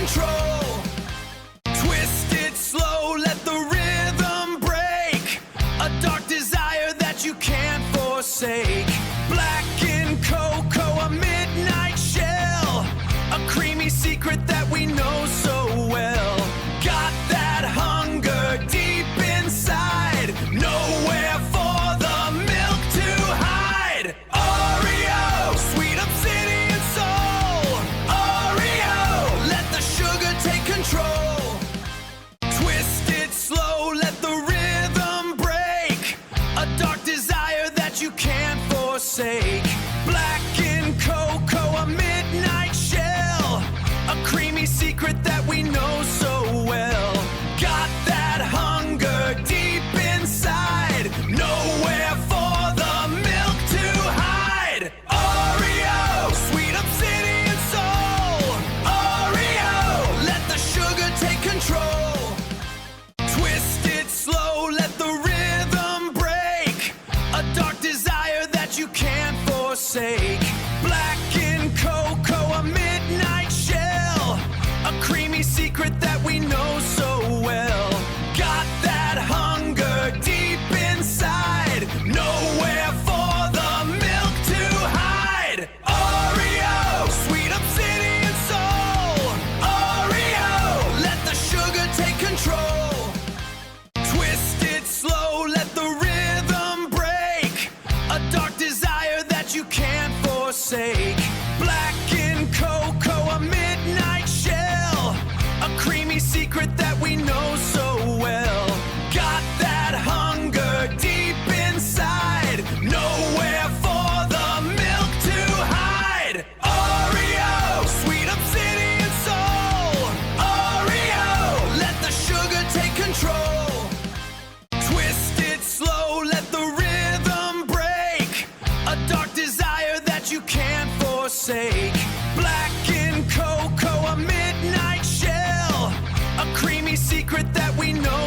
control. Twist it slow, let the rhythm break. A dark desire that you can't forsake. Black and cocoa, a midnight shell. A creamy secret that we know so well. Got that hunger deep inside. Nowhere for the milk to hide. Oreo, sweet obsidian soul. Oreo, let the sugar take control. Twist it slow, let the rhythm break. A dark desire that you can't forsake. Black and cocoa, a midnight shell. A creamy secret that we know so well. Got that hunger deep inside. Nowhere for the milk to hide. Oreo, sweet obsidian soul. Oreo, let the sugar take control. Twist it slow, let the rhythm break. A dark desire that you can't forsake. Black and cocoa, a midnight shell. A creamy secret that we know so well. Got that hunger deep inside. Nowhere for the milk to hide. Oreo, sweet obsidian soul. Oreo, let the sugar take control. Twist it slow, let the rhythm break. A dark desire that you can't forsake. Black and cocoa, a midnight shell. A creamy secret that we know so well. Got that hunger deep inside. Nowhere for the milk to hide. Oreo, sweet obsidian soul. Oreo, let the sugar take control. Twist it slow, let the rhythm break. A dark desire that you can't forsake. Black and cocoa, a midnight shell. A creamy secret that we know